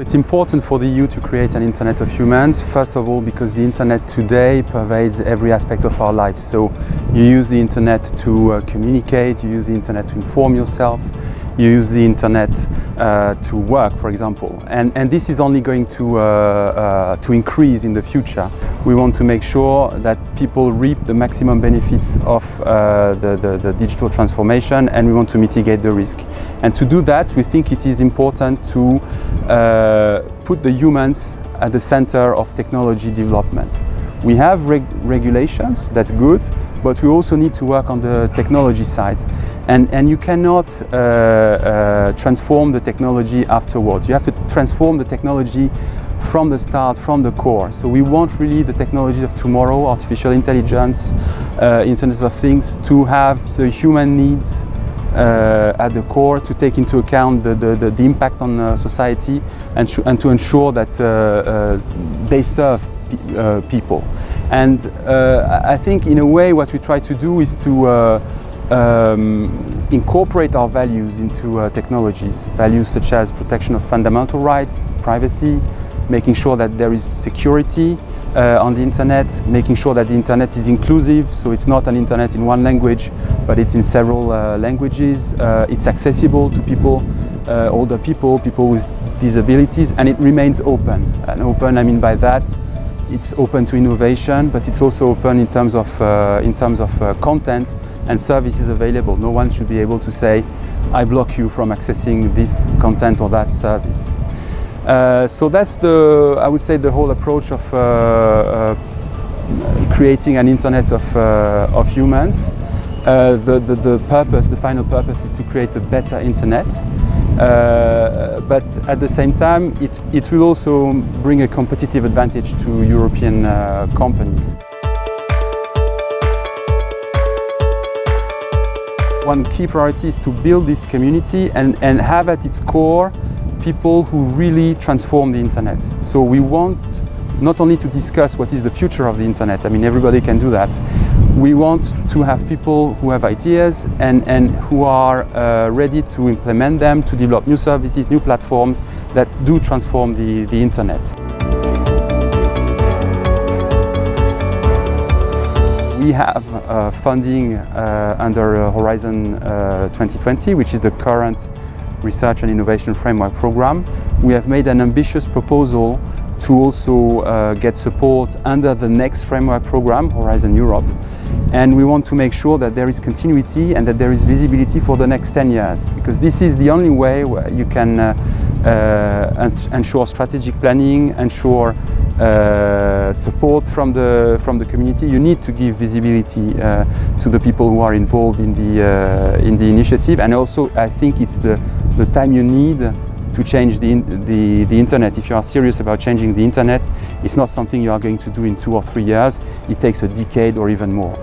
It's important for the EU to create an internet of humans, first of all because the internet today pervades every aspect of our lives. So you use the internet to communicate, you use the internet to inform yourself, you use the internet to work, for example. And this is only going to increase in the future. We want to make sure that people reap the maximum benefits of the digital transformation, and we want to mitigate the risk. And to do that, we think it is important to put the humans at the center of technology development. We have regulations, that's good, but we also need to work on the technology side. And you cannot transform the technology afterwards. You have to transform the technology from the start, from the core. So we want really the technologies of tomorrow, artificial intelligence, Internet of Things, to have the human needs at the core, to take into account the impact on society, and to ensure that they serve people. And I think in a way what we try to do is to incorporate our values into technologies. Values such as protection of fundamental rights, privacy, making sure that there is security on the internet, making sure that the internet is inclusive, so it's not an internet in one language, but it's in several languages. It's accessible to people, older people, people with disabilities, and it remains open. And open, I mean by that, it's open to innovation, but it's also open in terms of content and services available. No one should be able to say, I block you from accessing this content or that service. So that's I would say, the whole approach of creating an internet of humans. The final purpose is to create a better internet. But at the same time, it will also bring a competitive advantage to European companies. One key priority is to build this community and have at its core people who really transform the internet. So we want not only to discuss what is the future of the internet, I mean everybody can do that. We want to have people who have ideas and who are ready to implement them, to develop new services, new platforms that do transform the internet. We have funding under Horizon 2020, which is the current Research and Innovation Framework Program. We have made an ambitious proposal to also get support under the next framework program, Horizon Europe. And we want to make sure that there is continuity and that there is visibility for the next 10 years, because this is the only way where you can ensure strategic planning, ensure support from the community. You need to give visibility to the people who are involved in the initiative, and also I think it's the time you need to change the internet. If you are serious about changing the internet, it's not something you are going to do in 2 or 3 years. It takes a decade or even more.